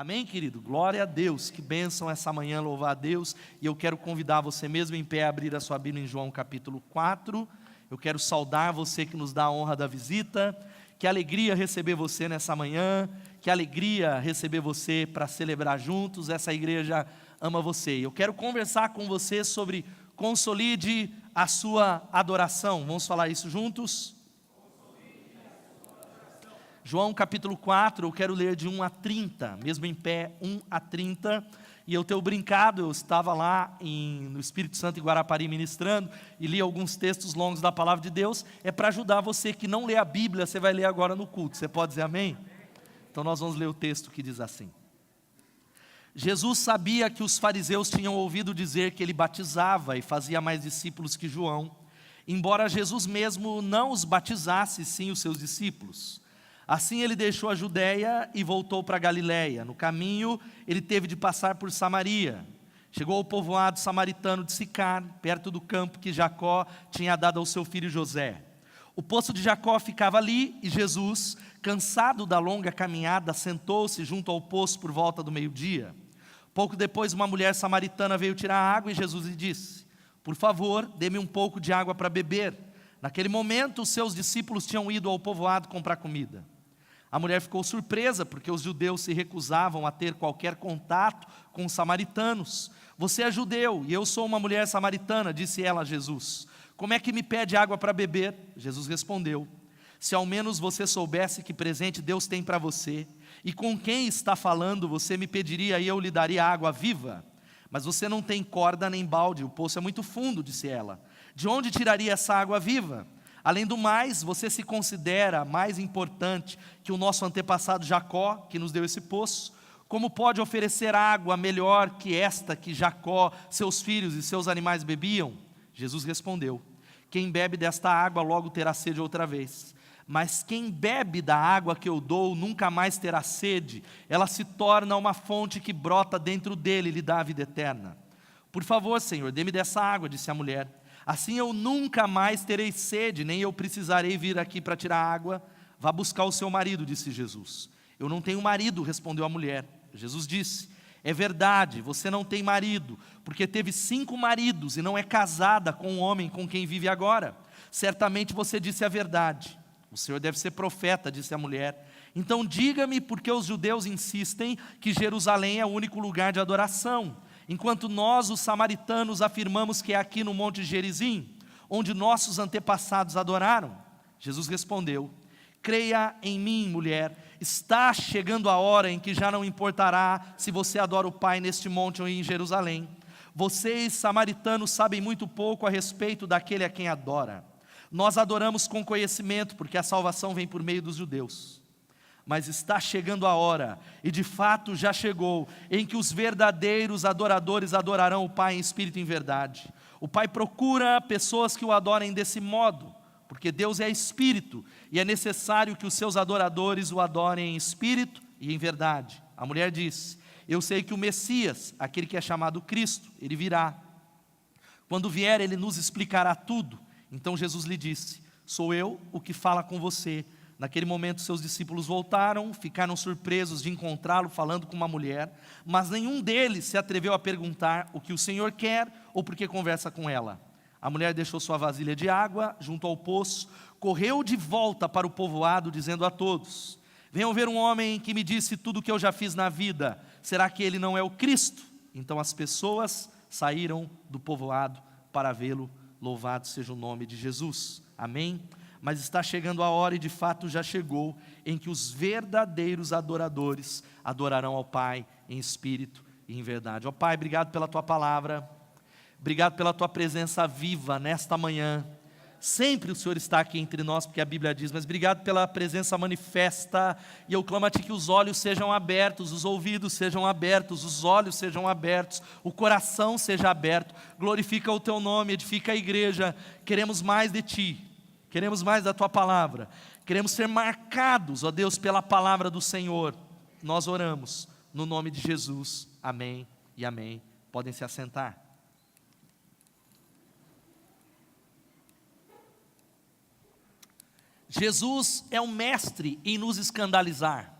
Amém, querido? Glória a Deus, que bênção essa manhã, louvar a Deus. E eu quero convidar você mesmo em pé a abrir a sua Bíblia em João capítulo 4. Eu quero saudar você que nos dá a honra da visita. Que alegria receber você nessa manhã, que alegria receber você para celebrar juntos. Essa igreja ama você. Eu quero conversar com você sobre consolide a sua adoração. Vamos falar isso juntos? João capítulo 4, eu quero ler de 1 a 30, mesmo em pé, 1 a 30, e eu tenho brincado, eu estava lá no Espírito Santo em Guarapari ministrando, e li alguns textos longos da palavra de Deus, é para ajudar você que não lê a Bíblia, você vai ler agora no culto, você pode dizer amém? Então nós vamos ler o texto que diz assim: Jesus sabia que os fariseus tinham ouvido dizer que ele batizava e fazia mais discípulos que João, embora Jesus mesmo não os batizasse, sim os seus discípulos. Assim ele deixou a Judeia e voltou para a Galiléia. No caminho ele teve de passar por Samaria. Chegou ao povoado samaritano de Sicar, perto do campo que Jacó tinha dado ao seu filho José. O poço de Jacó ficava ali e Jesus, cansado da longa caminhada, sentou-se junto ao poço por volta do meio-dia. Pouco depois uma mulher samaritana veio tirar água e Jesus lhe disse: por favor, dê-me um pouco de água para beber. Naquele momento os seus discípulos tinham ido ao povoado comprar comida. A mulher ficou surpresa, porque os judeus se recusavam a ter qualquer contato com os samaritanos. Você é judeu e eu sou uma mulher samaritana, disse ela a Jesus. Como é que me pede água para beber? Jesus respondeu: se ao menos você soubesse que presente Deus tem para você, e com quem está falando, você me pediria e eu lhe daria água viva. Mas você não tem corda nem balde, o poço é muito fundo, disse ela. De onde tiraria essa água viva? Além do mais, você se considera mais importante que o nosso antepassado Jacó, que nos deu esse poço? Como pode oferecer água melhor que esta que Jacó, seus filhos e seus animais bebiam? Jesus respondeu: quem bebe desta água logo terá sede outra vez. Mas quem bebe da água que eu dou nunca mais terá sede. Ela se torna uma fonte que brota dentro dele e lhe dá a vida eterna. Por favor, Senhor, dê-me dessa água, disse a mulher. Assim eu nunca mais terei sede, nem eu precisarei vir aqui para tirar água. Vá buscar o seu marido, disse Jesus. Eu não tenho marido, respondeu a mulher. Jesus disse: é verdade, você não tem marido, porque teve 5 maridos e não é casada com o homem com quem vive agora. Certamente você disse a verdade. O Senhor deve ser profeta, disse a mulher. Então diga-me por que os judeus insistem que Jerusalém é o único lugar de adoração, enquanto nós, os samaritanos, afirmamos que é aqui no Monte Gerizim, onde nossos antepassados adoraram. Jesus respondeu: creia em mim, mulher, está chegando a hora em que já não importará se você adora o Pai neste monte ou em Jerusalém. Vocês, samaritanos, sabem muito pouco a respeito daquele a quem adora. Nós adoramos com conhecimento, porque a salvação vem por meio dos judeus. Mas está chegando a hora, e de fato já chegou, em que os verdadeiros adoradores adorarão o Pai em espírito e em verdade. O Pai procura pessoas que o adorem desse modo, porque Deus é espírito, e é necessário que os seus adoradores o adorem em espírito e em verdade. A mulher disse: eu sei que o Messias, aquele que é chamado Cristo, ele virá. Quando vier, ele nos explicará tudo. Então Jesus lhe disse: sou eu o que fala com você. Naquele momento seus discípulos voltaram, ficaram surpresos de encontrá-lo falando com uma mulher, mas nenhum deles se atreveu a perguntar o que o Senhor quer ou por que conversa com ela. A mulher deixou sua vasilha de água junto ao poço, correu de volta para o povoado dizendo a todos: venham ver um homem que me disse tudo o que eu já fiz na vida, será que ele não é o Cristo? Então as pessoas saíram do povoado para vê-lo. Louvado seja o nome de Jesus, amém? Mas está chegando a hora, e de fato já chegou, em que os verdadeiros adoradores adorarão ao Pai em espírito e em verdade. Ó Pai, obrigado pela Tua palavra, obrigado pela Tua presença viva nesta manhã. Sempre o Senhor está aqui entre nós, porque a Bíblia diz, mas obrigado pela presença manifesta, e eu clamo a Ti que os olhos sejam abertos, os ouvidos sejam abertos, os olhos sejam abertos, o coração seja aberto. Glorifica o Teu nome, edifica a igreja. Queremos mais de Ti, queremos mais da Tua palavra, queremos ser marcados, ó Deus, pela palavra do Senhor. Nós oramos no nome de Jesus, amém e amém. Podem se assentar. Jesus é um mestre em nos escandalizar.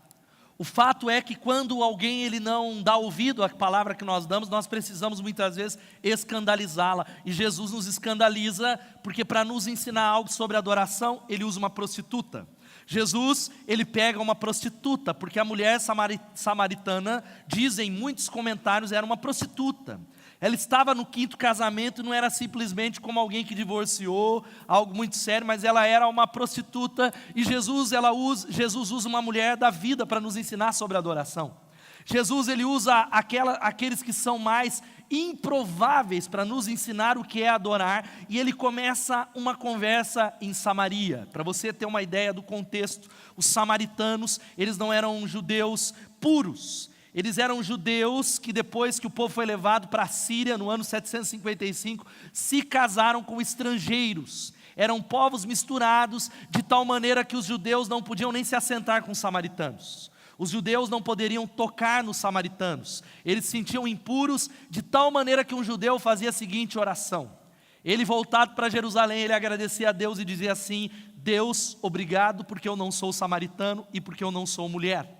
O fato é que quando alguém ele não dá ouvido à palavra que nós damos, nós precisamos muitas vezes escandalizá-la. E Jesus nos escandaliza porque para nos ensinar algo sobre adoração, ele usa uma prostituta. Jesus, ele pega uma prostituta, porque a mulher samaritana, dizem muitos comentários, era uma prostituta. Ela estava no 5º casamento e não era simplesmente como alguém que divorciou, algo muito sério, mas ela era uma prostituta. E Jesus usa uma mulher da vida para nos ensinar sobre adoração. Jesus ele usa aqueles que são mais improváveis para nos ensinar o que é adorar, e ele começa uma conversa em Samaria. Para você ter uma ideia do contexto, os samaritanos, eles não eram judeus puros. Eles eram judeus que depois que o povo foi levado para a Síria, no ano 755, se casaram com estrangeiros. Eram povos misturados, de tal maneira que os judeus não podiam nem se assentar com os samaritanos. Os judeus não poderiam tocar nos samaritanos. Eles se sentiam impuros, de tal maneira que um judeu fazia a seguinte oração. Ele, voltado para Jerusalém, ele agradecia a Deus e dizia assim: Deus, obrigado porque eu não sou samaritano e porque eu não sou mulher.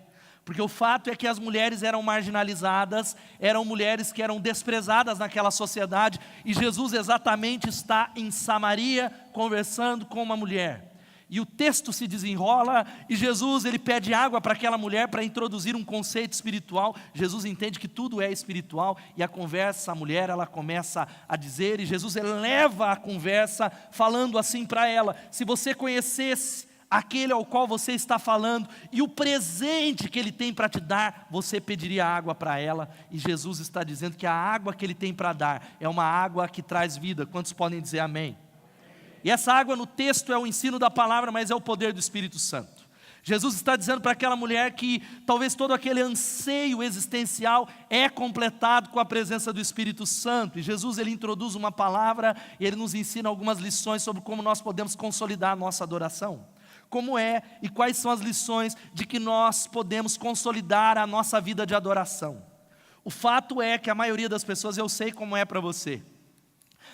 Porque o fato é que as mulheres eram marginalizadas, eram mulheres que eram desprezadas naquela sociedade, e Jesus exatamente está em Samaria conversando com uma mulher. E o texto se desenrola, e Jesus ele pede água para aquela mulher para introduzir um conceito espiritual. Jesus entende que tudo é espiritual, e a conversa, a mulher ela começa a dizer, e Jesus eleva a conversa falando assim para ela: se você conhecesse aquele ao qual você está falando, e o presente que ele tem para te dar, você pediria água para ela. E Jesus está dizendo que a água que ele tem para dar é uma água que traz vida. Quantos podem dizer amém? E essa água no texto é o ensino da palavra, mas é o poder do Espírito Santo. Jesus está dizendo para aquela mulher que talvez todo aquele anseio existencial é completado com a presença do Espírito Santo. E Jesus ele introduz uma palavra e ele nos ensina algumas lições sobre como nós podemos consolidar a nossa adoração. Como é e quais são as lições de que nós podemos consolidar a nossa vida de adoração. O fato é que a maioria das pessoas, eu sei como é para você.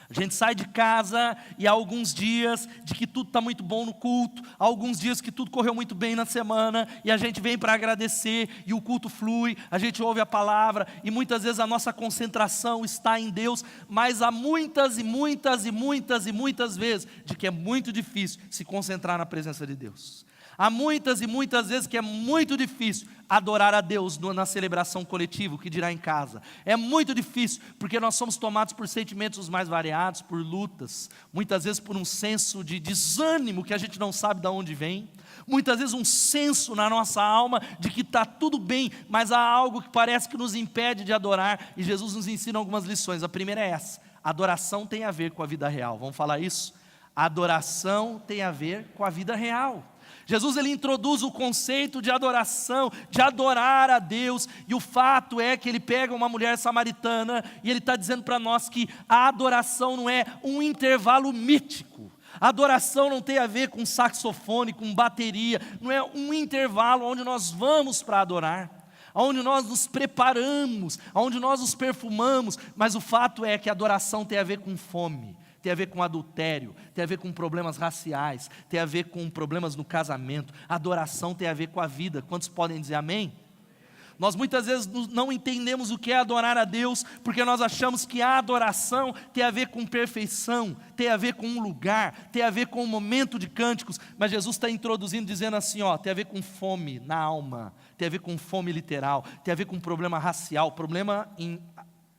A gente sai de casa e há alguns dias de que tudo está muito bom no culto, há alguns dias que tudo correu muito bem na semana, e a gente vem para agradecer, e o culto flui, a gente ouve a palavra, e muitas vezes a nossa concentração está em Deus, mas há muitas vezes de que é muito difícil se concentrar na presença de Deus. Há muitas vezes que é muito difícil adorar a Deus na celebração coletiva, o que dirá em casa. É muito difícil, porque nós somos tomados por sentimentos os mais variados, por lutas, muitas vezes por um senso de desânimo que a gente não sabe de onde vem, muitas vezes um senso na nossa alma de que está tudo bem, mas há algo que parece que nos impede de adorar, e Jesus nos ensina algumas lições. A primeira é essa: adoração tem a ver com a vida real. Vamos falar isso? Adoração tem a ver com a vida real. Jesus ele introduz o conceito de adoração, de adorar a Deus, e o fato é que ele pega uma mulher samaritana, e ele está dizendo para nós que a adoração não é um intervalo mítico, a adoração não tem a ver com saxofone, com bateria, não é um intervalo onde nós vamos para adorar, onde nós nos preparamos, onde nós nos perfumamos, mas o fato é que a adoração tem a ver com fome, tem a ver com adultério, tem a ver com problemas raciais, tem a ver com problemas no casamento. A adoração tem a ver com a vida. Quantos podem dizer amém? Nós muitas vezes não entendemos o que é adorar a Deus, porque nós achamos que a adoração tem a ver com perfeição, tem a ver com um lugar, tem a ver com um momento de cânticos, mas Jesus está introduzindo, dizendo assim, tem a ver com fome na alma, tem a ver com fome literal, tem a ver com um problema racial, problema em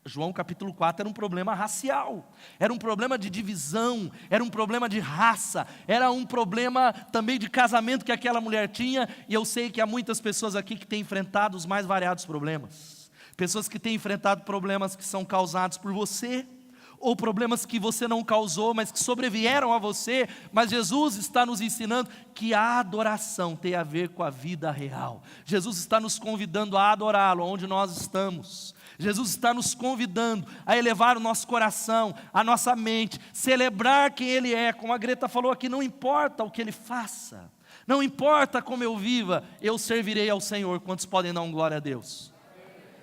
João capítulo 4 era um problema racial, era um problema de divisão, era um problema de raça, era um problema também de casamento que aquela mulher tinha, e eu sei que há muitas pessoas aqui que têm enfrentado os mais variados problemas, pessoas que têm enfrentado problemas que são causados por você, ou problemas que você não causou, mas que sobrevieram a você, mas Jesus está nos ensinando que a adoração tem a ver com a vida real. Jesus está nos convidando a adorá-lo onde nós estamos. Jesus está nos convidando a elevar o nosso coração, a nossa mente, celebrar quem Ele é. Como a Greta falou aqui, não importa o que Ele faça, não importa como eu viva, eu servirei ao Senhor. Quantos podem dar um glória a Deus?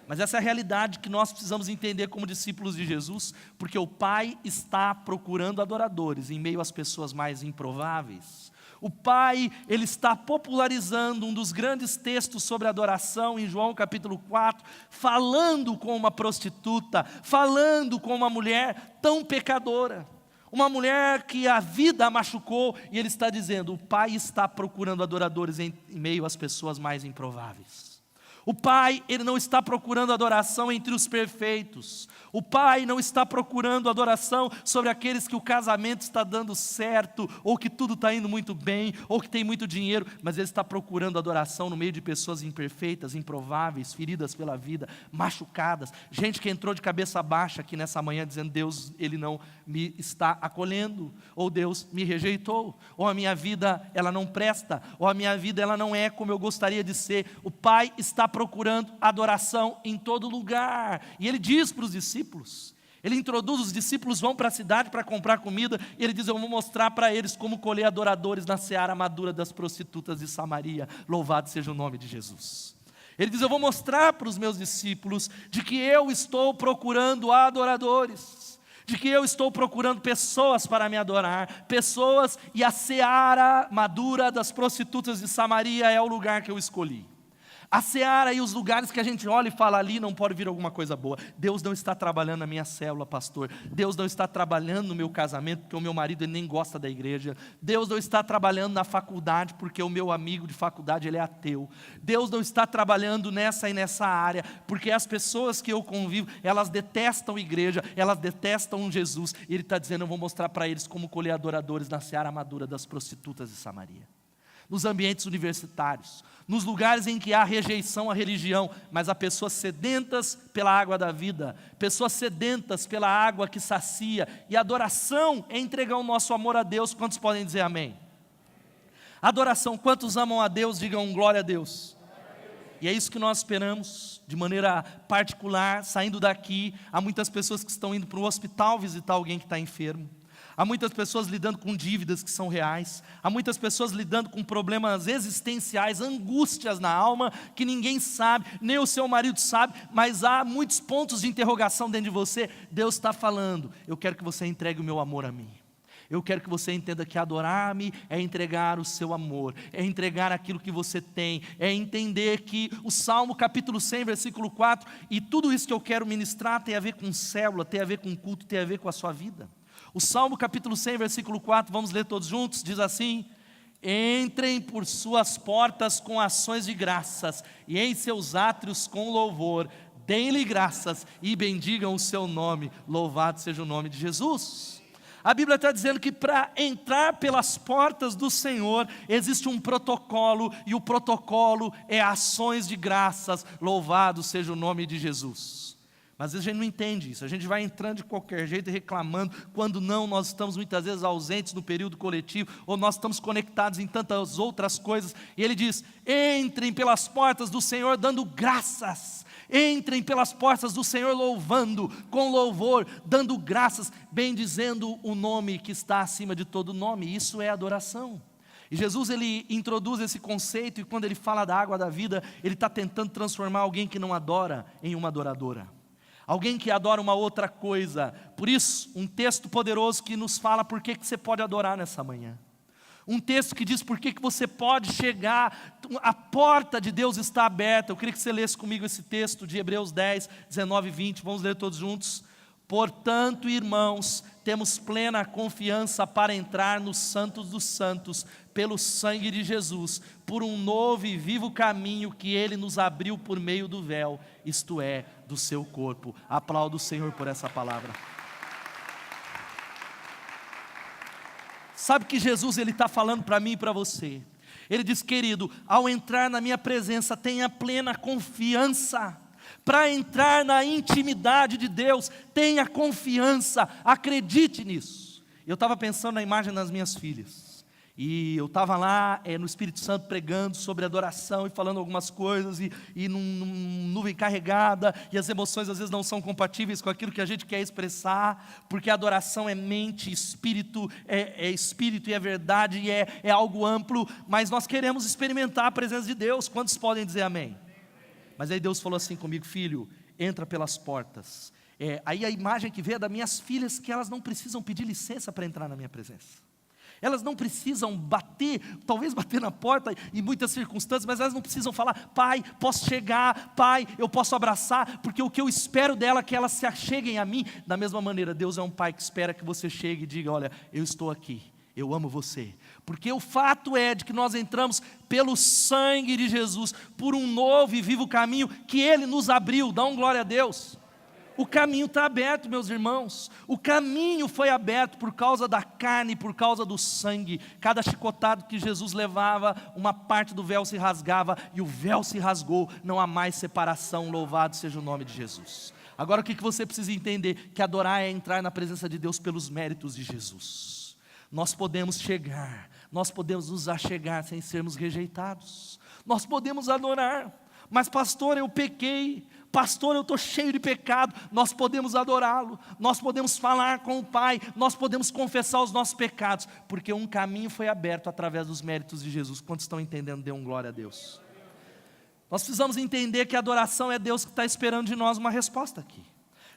Mas essa é a realidade que nós precisamos entender como discípulos de Jesus, porque o Pai está procurando adoradores em meio às pessoas mais improváveis. O Pai, Ele está popularizando um dos grandes textos sobre adoração em João capítulo 4, falando com uma prostituta, falando com uma mulher tão pecadora, uma mulher que a vida a machucou, e Ele está dizendo, o Pai está procurando adoradores em meio às pessoas mais improváveis. O Pai, Ele não está procurando adoração entre os perfeitos. O Pai não está procurando adoração sobre aqueles que o casamento está dando certo, ou que tudo está indo muito bem, ou que tem muito dinheiro, mas Ele está procurando adoração no meio de pessoas imperfeitas, improváveis, feridas pela vida, machucadas, gente que entrou de cabeça baixa aqui nessa manhã dizendo, Deus, Ele não me está acolhendo, ou Deus me rejeitou, ou a minha vida ela não presta, ou a minha vida ela não é como eu gostaria de ser. O Pai está procurando adoração em todo lugar, e Ele diz para os discípulos, Ele introduz, os discípulos vão para a cidade para comprar comida, e Ele diz, eu vou mostrar para eles como colher adoradores na seara madura das prostitutas de Samaria, louvado seja o nome de Jesus. Ele diz, eu vou mostrar para os meus discípulos, de que eu estou procurando adoradores, de que eu estou procurando pessoas para me adorar, pessoas, e a seara madura das prostitutas de Samaria é o lugar que eu escolhi. A seara e os lugares que a gente olha e fala, ali não pode vir alguma coisa boa. Deus não está trabalhando na minha célula, pastor. Deus não está trabalhando no meu casamento, porque o meu marido ele nem gosta da igreja. Deus não está trabalhando na faculdade, porque o meu amigo de faculdade ele é ateu. Deus não está trabalhando nessa e nessa área, porque as pessoas que eu convivo, elas detestam igreja, elas detestam Jesus. E Ele está dizendo, eu vou mostrar para eles como colher adoradores na seara madura das prostitutas de Samaria. Nos ambientes universitários, nos lugares em que há rejeição à religião, mas há pessoas sedentas pela água da vida, pessoas sedentas pela água que sacia, e adoração é entregar o nosso amor a Deus. Quantos podem dizer amém? Adoração, quantos amam a Deus, digam glória a Deus. E é isso que nós esperamos, de maneira particular, saindo daqui, há muitas pessoas que estão indo para o hospital visitar alguém que está enfermo. Há muitas pessoas lidando com dívidas que são reais. Há muitas pessoas lidando com problemas existenciais, angústias na alma, que ninguém sabe, nem o seu marido sabe, mas há muitos pontos de interrogação dentro de você. Deus está falando, eu quero que você entregue o meu amor a mim. Eu quero que você entenda que adorar-me é entregar o seu amor, é entregar aquilo que você tem, é entender que o Salmo capítulo 100, versículo 4, e tudo isso que eu quero ministrar tem a ver com célula, tem a ver com culto, tem a ver com a sua vida. O Salmo capítulo 100, versículo 4, vamos ler todos juntos, diz assim, entrem por suas portas com ações de graças, e em seus átrios com louvor, deem-lhe graças e bendigam o seu nome, louvado seja o nome de Jesus. A Bíblia está dizendo que para entrar pelas portas do Senhor, existe um protocolo, e o protocolo é ações de graças, louvado seja o nome de Jesus. Mas às vezes a gente não entende isso, a gente vai entrando de qualquer jeito e reclamando, quando não, nós estamos muitas vezes ausentes no período coletivo, ou nós estamos conectados em tantas outras coisas, e Ele diz, entrem pelas portas do Senhor dando graças, entrem pelas portas do Senhor louvando, com louvor, dando graças, bendizendo o nome que está acima de todo nome, isso é adoração. E Jesus ele introduz esse conceito, e quando Ele fala da água da vida, Ele está tentando transformar alguém que não adora em uma adoradora. Alguém que adora uma outra coisa. Por isso, um texto poderoso que nos fala por que você pode adorar nessa manhã. Um texto que diz por que você pode chegar, a porta de Deus está aberta. Eu queria que você lesse comigo esse texto de Hebreus 10, 19 e 20. Vamos ler todos juntos. Portanto, irmãos, temos plena confiança para entrar nos santos dos santos, pelo sangue de Jesus, por um novo e vivo caminho que Ele nos abriu por meio do véu, isto é, do seu corpo. Aplauda o Senhor por essa palavra. Sabe que Jesus ele está falando para mim e para você? Ele diz, querido, ao entrar na minha presença, tenha plena confiança. Para entrar na intimidade de Deus, tenha confiança, acredite nisso. Eu estava pensando na imagem das minhas filhas, e eu estava lá no Espírito Santo pregando sobre adoração e falando algumas coisas, e numa nuvem carregada, e as emoções às vezes não são compatíveis com aquilo que a gente quer expressar, porque a adoração é mente, espírito, é espírito e é verdade, e é algo amplo, mas nós queremos experimentar a presença de Deus. Quantos podem dizer amém? Mas aí Deus falou assim comigo: filho, entra pelas portas. Aí a imagem que veio é das minhas filhas, que elas não precisam pedir licença para entrar na minha presença. Elas não precisam bater, talvez bater na porta em muitas circunstâncias, mas elas não precisam falar: pai, posso chegar, pai, eu posso abraçar, porque o que eu espero dela é que elas se acheguem a mim. Da mesma maneira, Deus é um pai que espera que você chegue e diga: olha, eu estou aqui, eu amo você. Porque o fato é de que nós entramos pelo sangue de Jesus, por um novo e vivo caminho que Ele nos abriu. Dá um glória a Deus. O caminho está aberto, meus irmãos. O caminho foi aberto por causa da carne, por causa do sangue. Cada chicotado que Jesus levava, uma parte do véu se rasgava, e o véu se rasgou. Não há mais separação, louvado seja o nome de Jesus. Agora o que você precisa entender? Que adorar é entrar na presença de Deus pelos méritos de Jesus. Nós podemos chegar, nós podemos nos achegar sem sermos rejeitados. Nós podemos adorar, mas pastor, eu pequei. Pastor, eu estou cheio de pecado. Nós podemos adorá-lo, nós podemos falar com o Pai, nós podemos confessar os nossos pecados, porque um caminho foi aberto através dos méritos de Jesus. Quantos estão entendendo? Dê um glória a Deus. Nós precisamos entender que a adoração é Deus que está esperando de nós uma resposta aqui.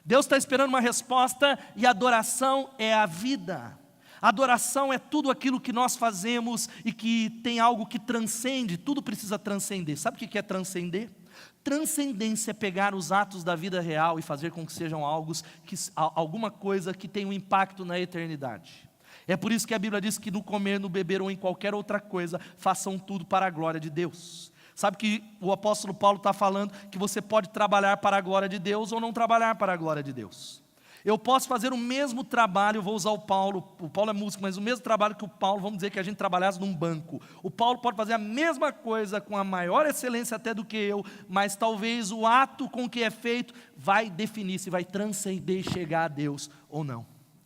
Deus está esperando uma resposta, e a adoração é a vida. A adoração é tudo aquilo que nós fazemos e que tem algo que transcende. Tudo precisa transcender. Sabe o que é transcender? Transcendência é pegar os atos da vida real e fazer com que sejam alguma coisa que tenha um impacto na eternidade. É por isso que a Bíblia diz que no comer, no beber ou em qualquer outra coisa, façam tudo para a glória de Deus. Sabe que o apóstolo Paulo está falando que você pode trabalhar para a glória de Deus ou não trabalhar para a glória de Deus. Eu posso fazer o mesmo trabalho, eu vou usar o Paulo é músico, mas o mesmo trabalho que o Paulo, vamos dizer que a gente trabalhasse num banco. O Paulo pode fazer a mesma coisa com a maior excelência até do que eu, mas talvez o ato com que é feito vai definir se vai transcender e chegar a Deus ou não.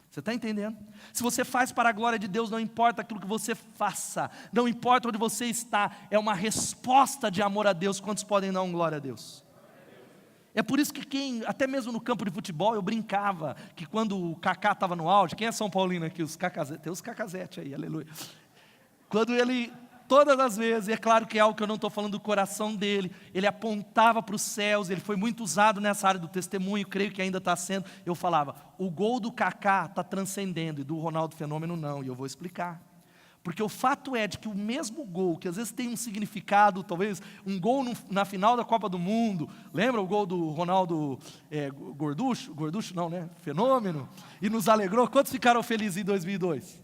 Você está entendendo? Se você faz para a glória de Deus, não importa aquilo que você faça, não importa onde você está, é uma resposta de amor a Deus. Quantos podem dar um glória a Deus? É por isso que até mesmo no campo de futebol, eu brincava que quando o Kaká estava no auge, quem é São Paulino aqui? Tem os Cacazete aí, aleluia. Quando ele, todas as vezes, e é claro que é algo que eu não estou falando do coração dele, ele apontava para os céus, ele foi muito usado nessa área do testemunho, creio que ainda está sendo. Eu falava: o gol do Kaká está transcendendo, e do Ronaldo Fenômeno não, e eu vou explicar. Porque o fato é de que o mesmo gol, que às vezes tem um significado, talvez um gol na final da Copa do Mundo, lembra o gol do Ronaldo Gorducho não, né? Fenômeno, e nos alegrou. Quantos ficaram felizes em 2002?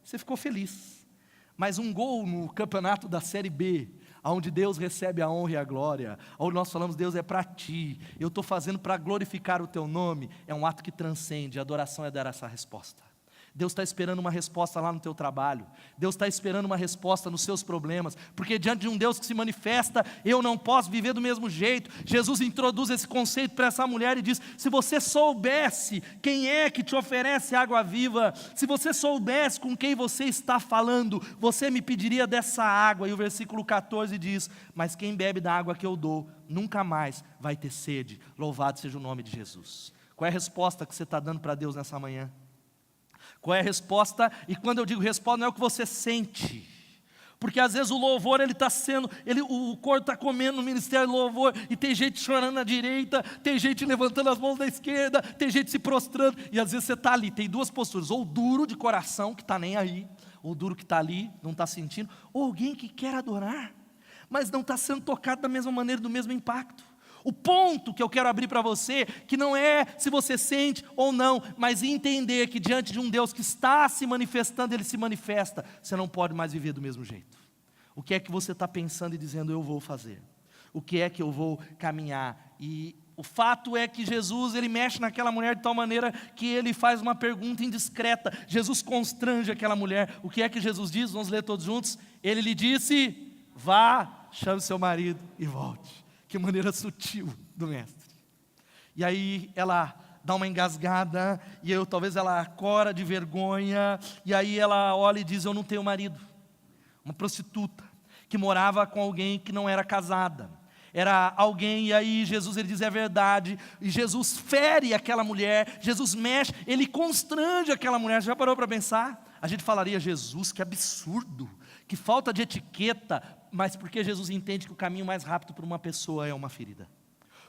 Você ficou feliz. Mas um gol no campeonato da Série B, onde Deus recebe a honra e a glória, onde nós falamos: Deus, é para ti, eu estou fazendo para glorificar o teu nome, é um ato que transcende. A adoração é dar essa resposta. Deus está esperando uma resposta lá no teu trabalho. Deus está esperando uma resposta nos seus problemas. Porque diante de um Deus que se manifesta, eu não posso viver do mesmo jeito. Jesus introduz esse conceito para essa mulher e diz: se você soubesse quem é que te oferece água viva, se você soubesse com quem você está falando, você me pediria dessa água. E o versículo 14 diz: mas quem bebe da água que eu dou, nunca mais vai ter sede. Louvado seja o nome de Jesus. Qual é a resposta que você está dando para Deus nessa manhã? Qual é a resposta? E quando eu digo resposta, não é o que você sente, porque às vezes o louvor, o coro está comendo no ministério do louvor, e tem gente chorando na direita, tem gente levantando as mãos da esquerda, tem gente se prostrando, e às vezes você está ali, tem duas posturas: ou duro de coração, que está nem aí, ou duro que está ali, não está sentindo, ou alguém que quer adorar, mas não está sendo tocado da mesma maneira, do mesmo impacto. O ponto que eu quero abrir para você, que não é se você sente ou não, mas entender que diante de um Deus que está se manifestando, Ele se manifesta. Você não pode mais viver do mesmo jeito. O que é que você está pensando e dizendo: eu vou fazer? O que é que eu vou caminhar? E o fato é que Jesus, Ele mexe naquela mulher de tal maneira que Ele faz uma pergunta indiscreta. Jesus constrange aquela mulher. O que é que Jesus diz? Vamos ler todos juntos. Ele lhe disse: vá, chame seu marido e volte. Que maneira sutil do mestre. E aí ela dá uma engasgada, e talvez ela cora de vergonha, e aí ela olha e diz: eu não tenho marido. Uma prostituta, que morava com alguém que não era casada. Era alguém, e aí Jesus, ele diz: é verdade. E Jesus fere aquela mulher, Jesus mexe, ele constrange aquela mulher. Já parou para pensar? A gente falaria: Jesus, que absurdo, que falta de etiqueta. mas porque Jesus entende que o caminho mais rápido para uma pessoa é uma ferida.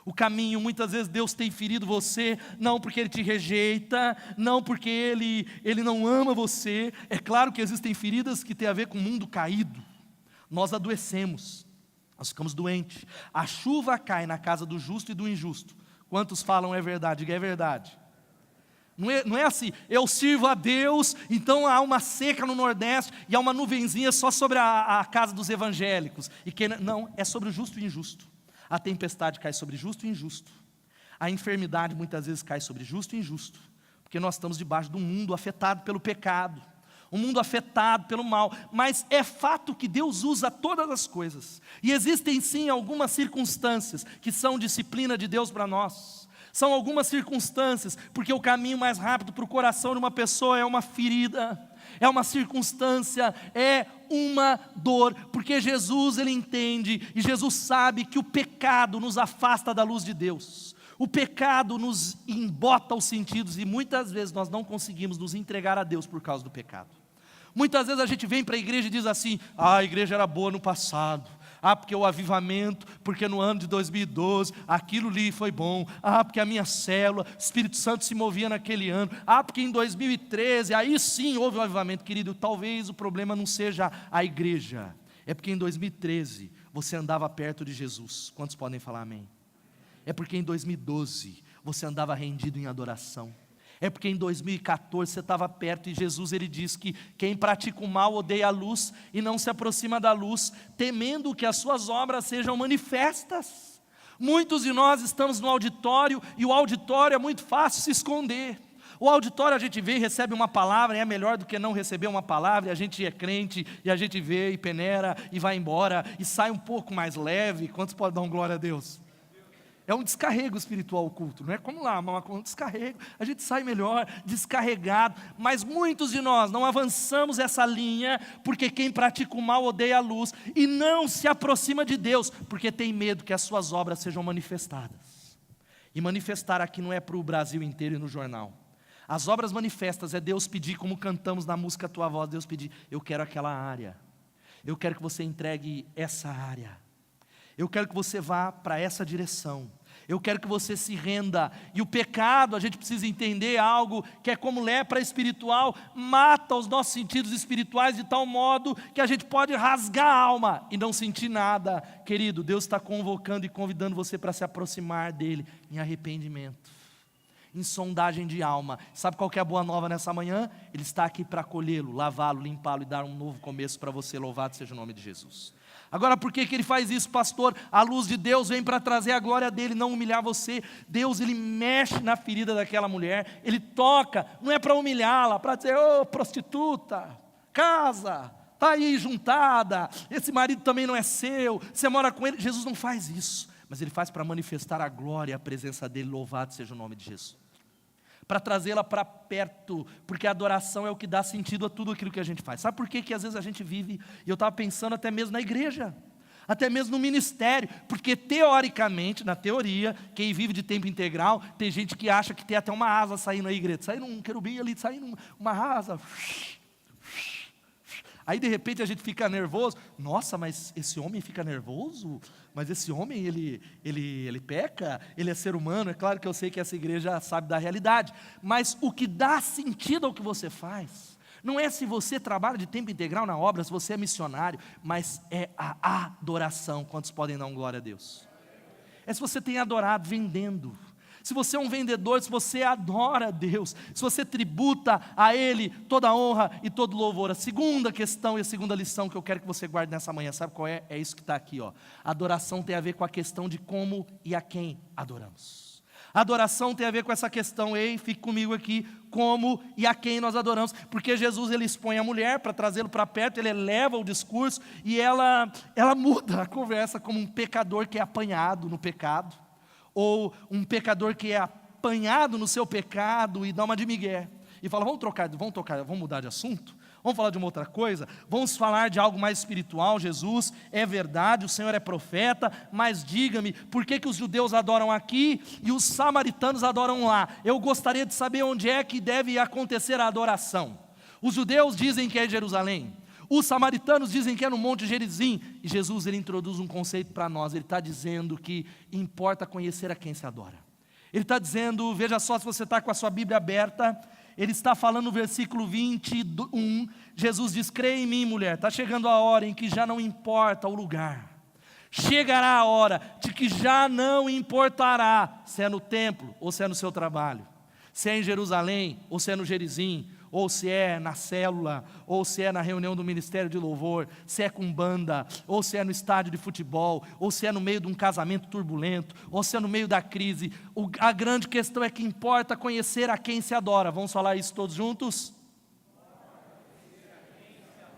O caminho, muitas vezes Deus tem ferido você, não porque Ele te rejeita, não porque Ele não ama você. É claro que existem feridas que têm a ver com o mundo caído. Nós adoecemos, nós ficamos doentes. A chuva cai na casa do justo e do injusto. Quantos falam é verdade? Diga, é verdade. Não é assim, eu sirvo a Deus, então há uma seca no Nordeste e há uma nuvenzinha só sobre a casa dos evangélicos. Não, é sobre o justo e o injusto. A tempestade cai sobre justo e injusto. A enfermidade muitas vezes cai sobre justo e injusto. Porque nós estamos debaixo de um mundo afetado pelo pecado. Um mundo afetado pelo mal. Mas é fato que Deus usa todas as coisas. E existem sim algumas circunstâncias que são disciplina de Deus para nós. São algumas circunstâncias, porque o caminho mais rápido para o coração de uma pessoa é uma ferida, é uma circunstância, é uma dor, porque Jesus, Ele entende, e Jesus sabe que o pecado nos afasta da luz de Deus, o pecado nos embota os sentidos, e muitas vezes nós não conseguimos nos entregar a Deus por causa do pecado. Muitas vezes a gente vem para a igreja e diz assim, a igreja era boa no passado, porque o avivamento, porque no ano de 2012, aquilo ali foi bom, porque a minha célula, o Espírito Santo se movia naquele ano, porque em 2013, aí sim houve um avivamento. Querido, talvez o problema não seja a igreja, é porque em 2013 você andava perto de Jesus. Quantos podem falar amém? É porque em 2012 você andava rendido em adoração. É porque em 2014 você estava perto e Jesus, Ele diz que quem pratica o mal odeia a luz e não se aproxima da luz, temendo que as suas obras sejam manifestas. Muitos de nós estamos no auditório e o auditório é muito fácil se esconder. O auditório a gente vê e recebe uma palavra, e é melhor do que não receber uma palavra, e a gente é crente, e a gente vê e peneira e vai embora e sai um pouco mais leve. Quantos podem dar um glória a Deus? É um descarrego espiritual oculto, não é como lá, mas é um descarrego, a gente sai melhor, descarregado, mas muitos de nós não avançamos essa linha, porque quem pratica o mal odeia a luz, e não se aproxima de Deus, porque tem medo que as suas obras sejam manifestadas. E manifestar aqui não é para o Brasil inteiro e no jornal. As obras manifestas é Deus pedir, como cantamos na música Tua Voz, Deus pedir, eu quero aquela área, eu quero que você entregue essa área, eu quero que você vá para essa direção, eu quero que você se renda. E o pecado, a gente precisa entender algo que é como lepra espiritual, mata os nossos sentidos espirituais de tal modo que a gente pode rasgar a alma e não sentir nada. Querido, Deus está convocando e convidando você para se aproximar dEle em arrependimento, em sondagem de alma. Sabe qual que é a boa nova nessa manhã? Ele está aqui para acolhê-lo, lavá-lo, limpá-lo e dar um novo começo para você. Louvado seja o nome de Jesus. Agora, por que Ele faz isso, pastor? A luz de Deus vem para trazer a glória dEle, não humilhar você. Deus, Ele mexe na ferida daquela mulher, Ele toca, não é para humilhá-la, para dizer, ô prostituta, casa, está aí juntada, esse marido também não é seu, você mora com ele. Jesus não faz isso, mas Ele faz para manifestar a glória e a presença dEle. Louvado seja o nome de Jesus. Para trazê-la para perto, porque a adoração é o que dá sentido a tudo aquilo que a gente faz. Sabe por que às vezes a gente vive, e eu estava pensando até mesmo na igreja, até mesmo no ministério, porque teoricamente, na teoria, quem vive de tempo integral, tem gente que acha que tem até uma asa saindo na igreja, saindo um querubim ali, saindo uma asa, aí de repente a gente fica nervoso. Nossa, mas esse homem fica nervoso? Mas esse homem, ele peca? Ele é ser humano? É claro que eu sei que essa igreja sabe da realidade, mas o que dá sentido ao que você faz, não é se você trabalha de tempo integral na obra, se você é missionário, mas é a adoração. Quantos podem dar glória a Deus? É se você tem adorado vendendo, se você é um vendedor, se você adora a Deus, se você tributa a Ele toda a honra e todo louvor. A segunda questão e a segunda lição que eu quero que você guarde nessa manhã, sabe qual é? É isso que está aqui, ó. Adoração tem a ver com a questão de como e a quem adoramos. Adoração tem a ver com essa questão, fique comigo aqui, como e a quem nós adoramos, porque Jesus, Ele expõe a mulher para trazê-lo para perto, Ele eleva o discurso e ela muda a conversa como um pecador que é apanhado no pecado, ou um pecador que é apanhado no seu pecado e dá uma de migué, e fala, vamos mudar de assunto, vamos falar de uma outra coisa, vamos falar de algo mais espiritual. Jesus, é verdade, o Senhor é profeta, mas diga-me, por que os judeus adoram aqui e os samaritanos adoram lá? Eu gostaria de saber onde é que deve acontecer a adoração. Os judeus dizem que é em Jerusalém, Os samaritanos dizem que é no Monte Gerizim. E Jesus, ele introduz um conceito para nós. Ele está dizendo que importa conhecer a quem se adora. Ele está dizendo, veja só, se você está com a sua Bíblia aberta, ele está falando no versículo 21, Jesus diz: creia em mim, mulher, está chegando a hora em que já não importa o lugar. Chegará a hora de que já não importará se é no templo ou se é no seu trabalho, se é em Jerusalém ou se é no Gerizim, ou se é na célula, ou se é na reunião do Ministério de Louvor, se é com banda, ou se é no estádio de futebol, ou se é no meio de um casamento turbulento, ou se é no meio da crise. A grande questão é que importa conhecer a quem se adora. Vamos falar isso todos juntos?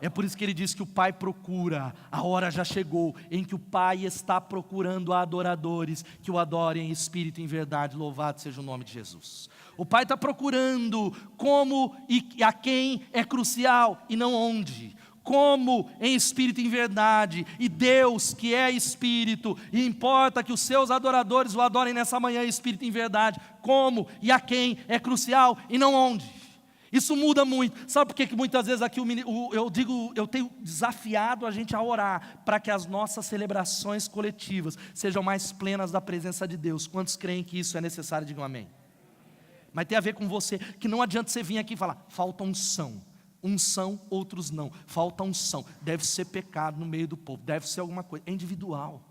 É por isso que ele diz que o Pai procura, a hora já chegou, em que o Pai está procurando adoradores, que o adorem em espírito e em verdade, louvado seja o nome de Jesus. O Pai está procurando como e a quem é crucial e não onde. Como em espírito e em verdade, e Deus que é espírito, e importa que os seus adoradores o adorem nessa manhã em espírito e em verdade, como e a quem é crucial e não onde. Isso muda muito. Sabe por que muitas vezes aqui eu tenho desafiado a gente a orar para que as nossas celebrações coletivas sejam mais plenas da presença de Deus. Quantos creem que isso é necessário? Digam amém. Mas tem a ver com você, que não adianta você vir aqui e falar: falta unção. Uns são, outros não. Falta unção. Deve ser pecado no meio do povo, deve ser alguma coisa. É individual.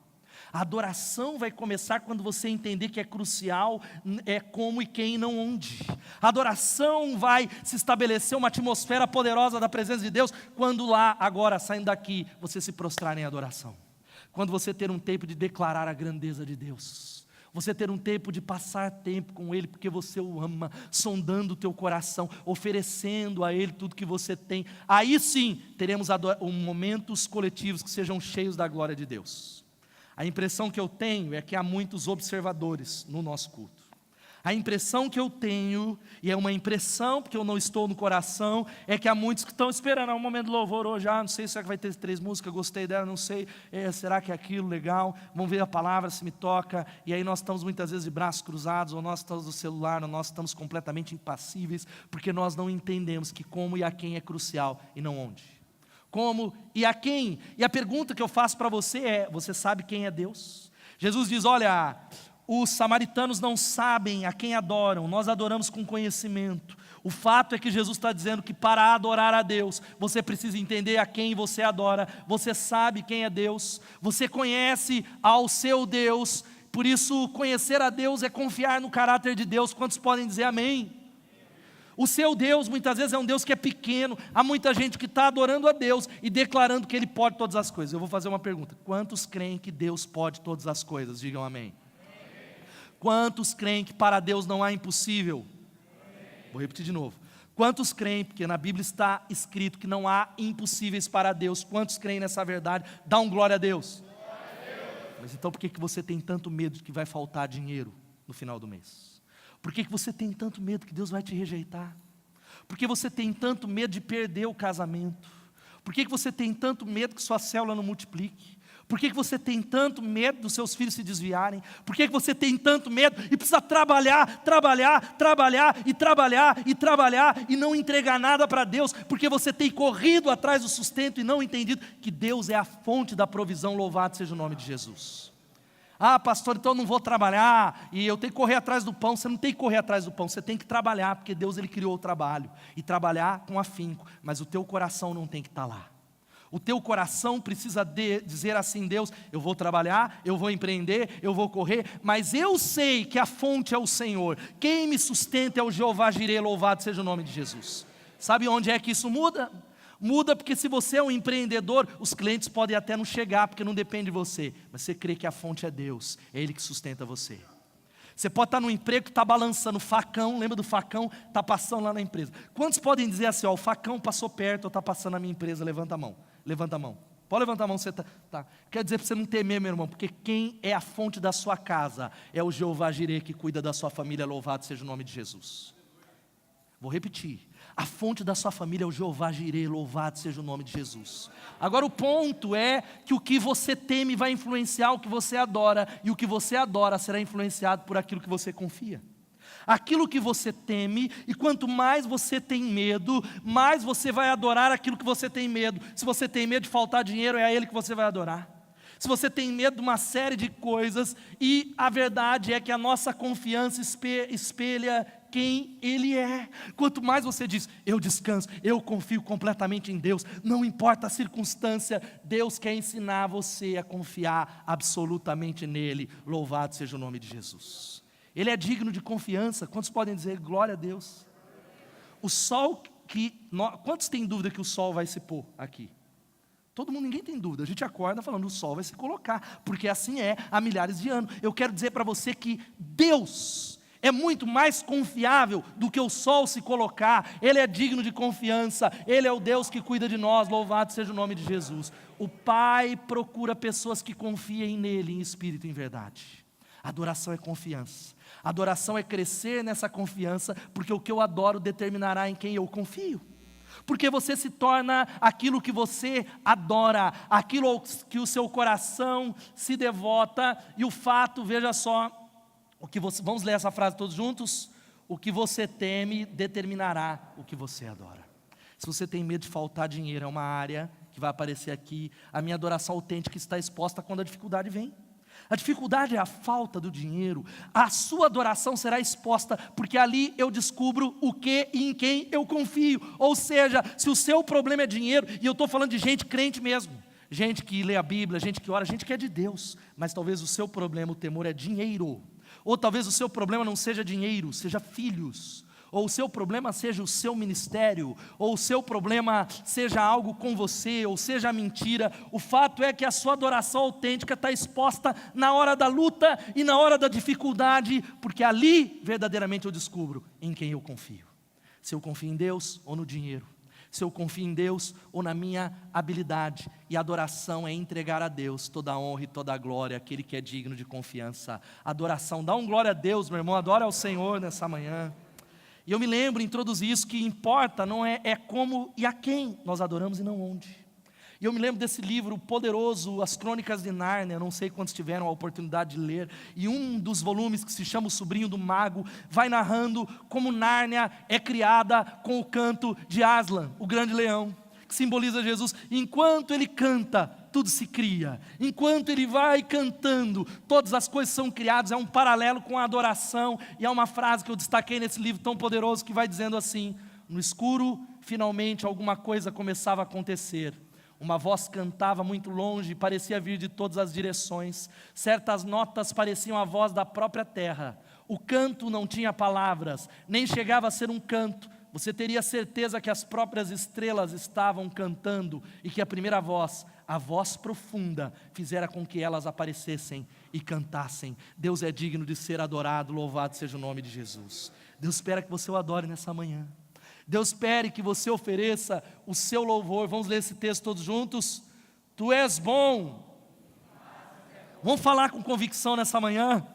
A adoração vai começar quando você entender que é crucial, é como e quem e não onde. A adoração vai se estabelecer uma atmosfera poderosa da presença de Deus, quando lá, agora, saindo daqui, você se prostrar em adoração. Quando você ter um tempo de declarar a grandeza de Deus. Você ter um tempo de passar tempo com Ele, porque você o ama, sondando o teu coração, oferecendo a Ele tudo que você tem. Aí sim, teremos momentos coletivos que sejam cheios da glória de Deus. A impressão que eu tenho é que há muitos observadores no nosso culto. A impressão que eu tenho, e é uma impressão porque eu não estou no coração, é que há muitos que estão esperando um momento de louvor hoje. Não sei se vai ter 3 músicas, gostei dela, não sei, será que é aquilo legal? Vamos ver a palavra, se me toca. E aí nós estamos muitas vezes de braços cruzados, ou nós estamos no celular, ou nós estamos completamente impassíveis, porque nós não entendemos que como e a quem é crucial e não onde. Como e a quem? E a pergunta que eu faço para você é: você sabe quem é Deus? Jesus diz: olha, os samaritanos não sabem a quem adoram, nós adoramos com conhecimento. O fato é que Jesus está dizendo que para adorar a Deus, você precisa entender a quem você adora. Você sabe quem é Deus, você conhece ao seu Deus. Por isso, conhecer a Deus é confiar no caráter de Deus. Quantos podem dizer amém? O seu Deus muitas vezes é um Deus que é pequeno. Há muita gente que está adorando a Deus e declarando que Ele pode todas as coisas. Eu vou fazer uma pergunta: quantos creem que Deus pode todas as coisas? Digam amém. Quantos creem que para Deus não há impossível? Vou repetir de novo. Quantos creem, porque na Bíblia está escrito que não há impossíveis para Deus? Quantos creem nessa verdade? Dá um glória a Deus. Mas então por que você tem tanto medo de que vai faltar dinheiro no final do mês? Por que você tem tanto medo que Deus vai te rejeitar? Por que você tem tanto medo de perder o casamento? Por que você tem tanto medo que sua célula não multiplique? Por que você tem tanto medo dos seus filhos se desviarem? Por que você tem tanto medo e precisa trabalhar e não entregar nada para Deus? Porque você tem corrido atrás do sustento e não entendido que Deus é a fonte da provisão. Louvado seja o nome de Jesus. Ah, pastor, então eu não vou trabalhar e eu tenho que correr atrás do pão. Você não tem que correr atrás do pão, você tem que trabalhar, porque Deus Ele criou o trabalho, e trabalhar com afinco, mas o teu coração não tem que estar lá. O teu coração precisa dizer assim: Deus, eu vou trabalhar, eu vou empreender, eu vou correr, mas eu sei que a fonte é o Senhor, quem me sustenta é o Jeová Jireh, louvado seja o nome de Jesus. Sabe onde é que isso muda? Muda porque se você é um empreendedor, os clientes podem até não chegar, porque não depende de você, mas você crê que a fonte é Deus, é Ele que sustenta você. Você pode estar num emprego que está balançando, o facão, lembra do facão? Está passando lá na empresa. Quantos podem dizer assim: ó, o facão passou perto, ou está passando na minha empresa? Levanta a mão, levanta a mão. Pode levantar a mão, você tá. Quer dizer para você não temer, meu irmão, porque quem é a fonte da sua casa é o Jeová Jireh, que cuida da sua família, louvado seja o nome de Jesus. Vou repetir: a fonte da sua família é o Jeová Jireh, louvado seja o nome de Jesus. Agora o ponto é que o que você teme vai influenciar o que você adora, e o que você adora será influenciado por aquilo que você confia. aquilo que você teme, e quanto mais você tem medo, mais você vai adorar aquilo que você tem medo. Se você tem medo de faltar dinheiro, é a Ele que você vai adorar. Se você tem medo de uma série de coisas, e a verdade é que a nossa confiança espelha quem Ele é. Quanto mais você diz, eu descanso, eu confio completamente em Deus, não importa a circunstância, Deus quer ensinar você a confiar absolutamente nele. Louvado seja o nome de Jesus. Ele é digno de confiança. Quantos podem dizer glória a Deus? O sol quantos têm dúvida que o sol vai se pôr aqui? Todo mundo, ninguém tem dúvida, a gente acorda falando, o sol vai se colocar, porque assim é há milhares de anos. Eu quero dizer para você que Deus é muito mais confiável do que o sol se colocar. Ele é digno de confiança, Ele é o Deus que cuida de nós, louvado seja o nome de Jesus. O Pai procura pessoas que confiem nele em espírito e em verdade. Adoração é confiança, adoração é crescer nessa confiança, porque o que eu adoro determinará em quem eu confio. Porque você se torna aquilo que você adora, aquilo que o seu coração se devota. E o fato, veja só, vamos ler essa frase todos juntos? O que você teme determinará o que você adora. Se você tem medo de faltar dinheiro, é uma área que vai aparecer aqui. A minha adoração autêntica está exposta quando a dificuldade vem. A dificuldade é a falta do dinheiro. A sua adoração será exposta, porque ali eu descubro o que e em quem eu confio. Ou seja, se o seu problema é dinheiro, e eu estou falando de gente crente mesmo, gente que lê a Bíblia, gente que ora, gente que é de Deus, mas talvez o seu problema, o temor é dinheiro. Ou talvez o seu problema não seja dinheiro, seja filhos. Ou o seu problema seja o seu ministério, ou o seu problema seja algo com você, ou seja a mentira. O fato é que a sua adoração autêntica está exposta na hora da luta e na hora da dificuldade, porque ali verdadeiramente eu descubro em quem eu confio. Se eu confio em Deus ou no dinheiro, se eu confio em Deus ou na minha habilidade. E adoração é entregar a Deus toda a honra e toda a glória, aquele que é digno de confiança. Adoração, dá um glória a Deus, meu irmão, adora ao Senhor nessa manhã. E eu me lembro, introduzir isso, que importa não é como e a quem nós adoramos e não onde. E eu me lembro desse livro poderoso, As Crônicas de Nárnia, não sei quantos tiveram a oportunidade de ler, e um dos volumes, que se chama O Sobrinho do Mago, vai narrando como Nárnia é criada com o canto de Aslan, o grande leão, que simboliza Jesus. Enquanto ele canta, tudo se cria. Enquanto ele vai cantando, todas as coisas são criadas. É um paralelo com a adoração. E é uma frase que eu destaquei nesse livro tão poderoso, que vai dizendo assim: no escuro, finalmente alguma coisa começava a acontecer. Uma voz cantava muito longe, parecia vir de todas as direções. Certas notas pareciam a voz da própria terra. O canto não tinha palavras, nem chegava a ser um canto. Você teria certeza que as próprias estrelas estavam cantando, e que a primeira voz, a voz profunda, fizera com que elas aparecessem e cantassem. Deus é digno de ser adorado, louvado seja o nome de Jesus. Deus espera que você o adore nessa manhã. Deus espera que você ofereça o seu louvor. Vamos ler esse texto todos juntos? Tu és bom. Vamos falar com convicção nessa manhã?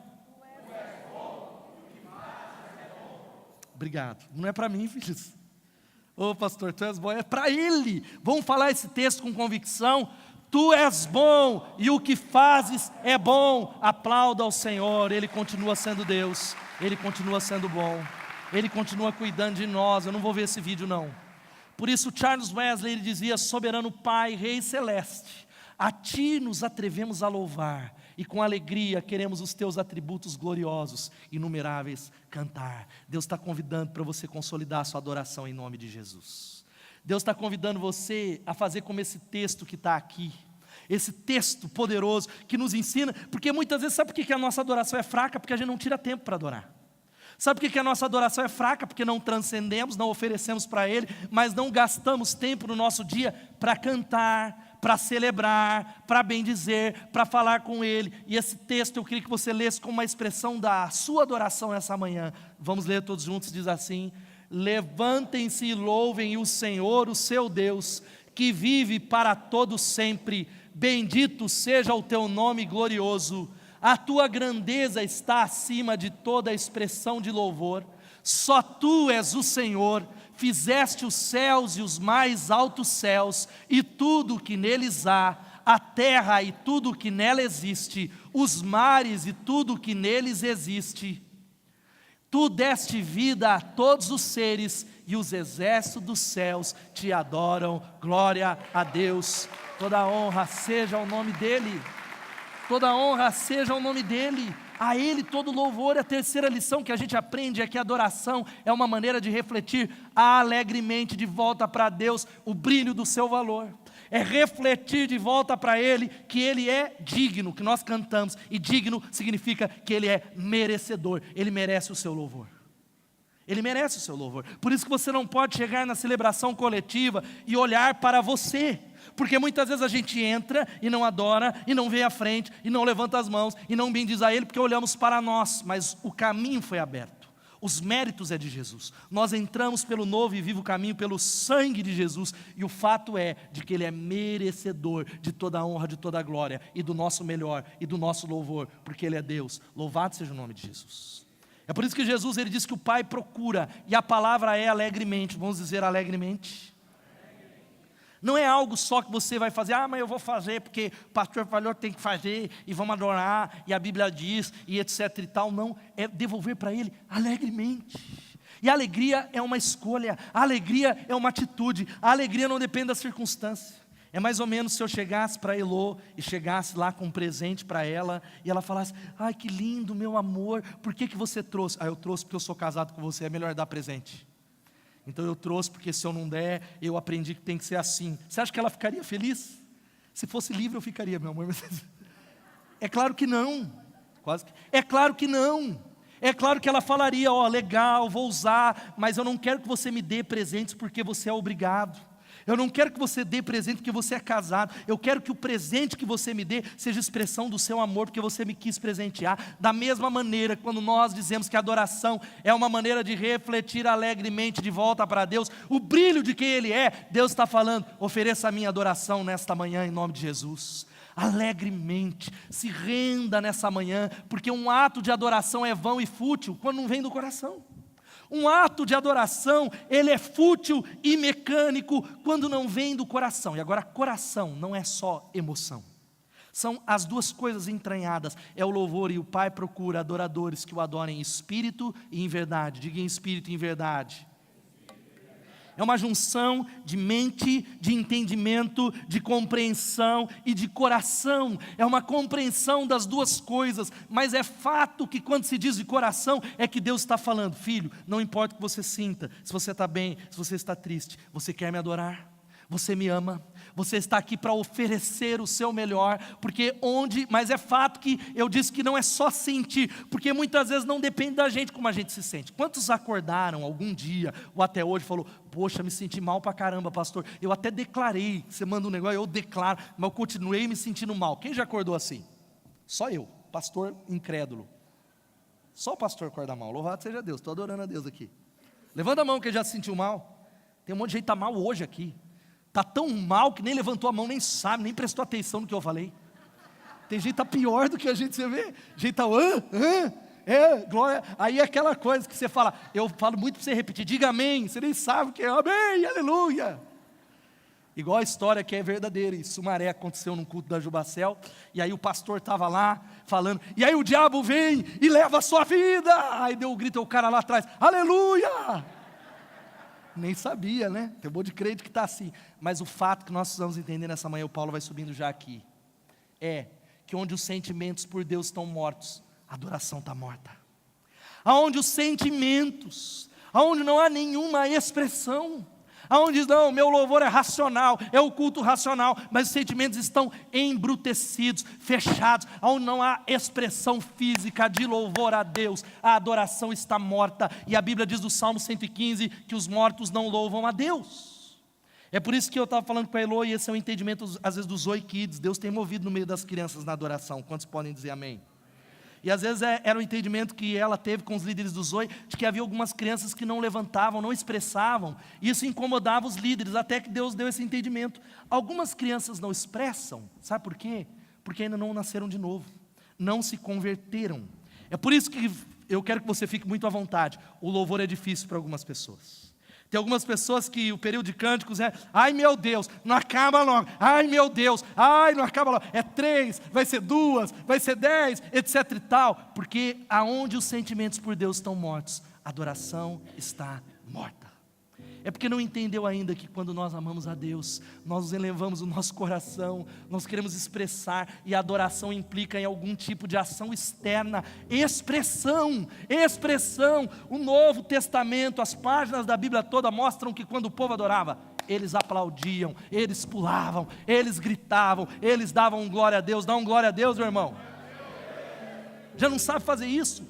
Obrigado. Não é para mim, filhos. Ô pastor, tu és bom, é para Ele. Vamos falar esse texto com convicção. Tu és bom e o que fazes é bom. Aplauda ao Senhor, Ele continua sendo Deus, Ele continua sendo bom, Ele continua cuidando de nós. Eu não vou ver esse vídeo não. Por isso Charles Wesley, ele dizia: soberano Pai, Rei Celeste, a Ti nos atrevemos a louvar, e com alegria queremos os Teus atributos gloriosos, inumeráveis, cantar. Deus está convidando para você consolidar a sua adoração em nome de Jesus. Deus está convidando você a fazer como esse texto que está aqui, esse texto poderoso que nos ensina, porque muitas vezes, sabe por que a nossa adoração é fraca? Porque a gente não tira tempo para adorar. Sabe por que a nossa adoração é fraca? Porque não transcendemos, não oferecemos para Ele, mas não gastamos tempo no nosso dia para cantar, para celebrar, para bendizer, para falar com Ele. E esse texto eu queria que você lesse como uma expressão da sua adoração essa manhã. Vamos ler todos juntos, diz assim: levantem-se e louvem o Senhor, o seu Deus, que vive para todo sempre. Bendito seja o teu nome glorioso. A tua grandeza está acima de toda expressão de louvor. Só Tu és o Senhor. Fizeste os céus e os mais altos céus, e tudo o que neles há, a terra e tudo o que nela existe, os mares e tudo o que neles existe. Tu deste vida a todos os seres, e os exércitos dos céus te adoram. Glória a Deus. Toda honra seja ao nome dEle. Toda honra seja ao nome dEle. A Ele todo louvor. A terceira lição que a gente aprende é que a adoração é uma maneira de refletir alegremente de volta para Deus o brilho do seu valor. É refletir de volta para Ele que Ele é digno, que nós cantamos, e digno significa que Ele é merecedor, Ele merece o seu louvor. Ele merece o seu louvor. Por isso que você não pode chegar na celebração coletiva e olhar para você, porque muitas vezes a gente entra e não adora, e não vem à frente, e não levanta as mãos, e não bendiz a Ele, porque olhamos para nós, mas o caminho foi aberto, os méritos é de Jesus, nós entramos pelo novo e vivo caminho, pelo sangue de Jesus, e o fato é de que Ele é merecedor de toda a honra, de toda a glória, e do nosso melhor, e do nosso louvor, porque Ele é Deus. Louvado seja o nome de Jesus. É por isso que Jesus, Ele diz que o Pai procura, e a palavra é alegremente. Vamos dizer alegremente? Não é algo só que você vai fazer, mas eu vou fazer porque o pastor falou que tem que fazer, e vamos adorar, e a Bíblia diz, e etc e tal. Não, é devolver para Ele alegremente. E a alegria é uma escolha, a alegria é uma atitude, a alegria não depende da circunstância. É mais ou menos se eu chegasse para Elô e chegasse lá com um presente para ela e ela falasse: ai, que lindo, meu amor, por que você trouxe? Eu trouxe porque eu sou casado com você, é melhor dar presente. Então eu trouxe porque se eu não der, eu aprendi que tem que ser assim. Você acha que ela ficaria feliz? Se fosse livre eu ficaria, meu amor. É claro que não. É claro que não. É claro que ela falaria: ó, legal, vou usar, mas eu não quero que você me dê presentes porque você é obrigado. Eu não quero que você dê presente porque você é casado. Eu quero que o presente que você me dê seja expressão do seu amor, porque você me quis presentear. Da mesma maneira, quando nós dizemos que a adoração é uma maneira de refletir alegremente de volta para Deus o brilho de quem Ele é, Deus está falando: ofereça a minha adoração nesta manhã em nome de Jesus. Alegremente, se renda nessa manhã, porque um ato de adoração é vão e fútil quando não vem do coração. Um ato de adoração, ele é fútil e mecânico quando não vem do coração. E agora, coração não é só emoção. São as duas coisas entranhadas. É o louvor, e o Pai procura adoradores que o adorem em espírito e em verdade. Diga: em espírito e em verdade. É uma junção de mente, de entendimento, de compreensão e de coração. É uma compreensão das duas coisas, mas é fato que quando se diz de coração, é que Deus está falando: filho, não importa o que você sinta, se você está bem, se você está triste, você quer me adorar? Você me ama? Você está aqui para oferecer o seu melhor, mas é fato que eu disse que não é só sentir, porque muitas vezes não depende da gente como a gente se sente. Quantos acordaram algum dia, ou até hoje, falou: poxa, me senti mal pra caramba, pastor, eu até declarei, você manda um negócio, eu declaro, mas eu continuei me sentindo mal. Quem já acordou assim? Só eu, pastor incrédulo. Só o pastor acorda mal, louvado seja Deus, estou adorando a Deus aqui. Levanta a mão quem já se sentiu mal. Tem um monte de gente que está mal hoje aqui. Está tão mal que nem levantou a mão, nem sabe, nem prestou atenção no que eu falei. Tem gente que está pior do que a gente, você vê. Gente está, glória. Aí é aquela coisa que você fala, eu falo muito para você repetir: diga amém, você nem sabe o que é amém, aleluia. Igual a história que é verdadeira, em Sumaré aconteceu num culto da Jubacel, e aí o pastor estava lá falando, e aí o diabo vem e leva a sua vida. Aí deu um grito, o cara lá atrás: aleluia. Nem sabia, né? Tem um monte de crente que está assim. Mas o fato que nós precisamos entender nessa manhã, o Paulo vai subindo já aqui, é que onde os sentimentos por Deus estão mortos, a adoração está morta. Aonde os sentimentos, aonde não há nenhuma expressão, aonde não, meu louvor é racional, é o culto racional, mas os sentimentos estão embrutecidos, fechados, aonde não há expressão física de louvor a Deus, a adoração está morta. E a Bíblia diz no Salmo 115 que os mortos não louvam a Deus. É por isso que eu estava falando com a Elô, e esse é o entendimento às vezes dos Zoe Kids. Deus tem movido no meio das crianças na adoração. Quantos podem dizer amém? E às vezes era o entendimento que ela teve com os líderes do Zoe, de que havia algumas crianças que não levantavam, não expressavam, e isso incomodava os líderes, até que Deus deu esse entendimento. Algumas crianças não expressam, sabe por quê? Porque ainda não nasceram de novo, não se converteram. É por isso que eu quero que você fique muito à vontade. O louvor é difícil para algumas pessoas. Tem algumas pessoas que o período de cânticos é: ai meu Deus, não acaba logo, ai meu Deus, ai não acaba logo, é 3, vai ser 2, vai ser 10, etc e tal, porque aonde os sentimentos por Deus estão mortos, a adoração está morta. É porque não entendeu ainda que quando nós amamos a Deus, nós elevamos o nosso coração, nós queremos expressar, e a adoração implica em algum tipo de ação externa, expressão. O Novo Testamento, as páginas da Bíblia toda mostram que quando o povo adorava, eles aplaudiam, eles pulavam, eles gritavam, eles davam glória a Deus. Dá um glória a Deus, meu irmão. Já não sabe fazer isso?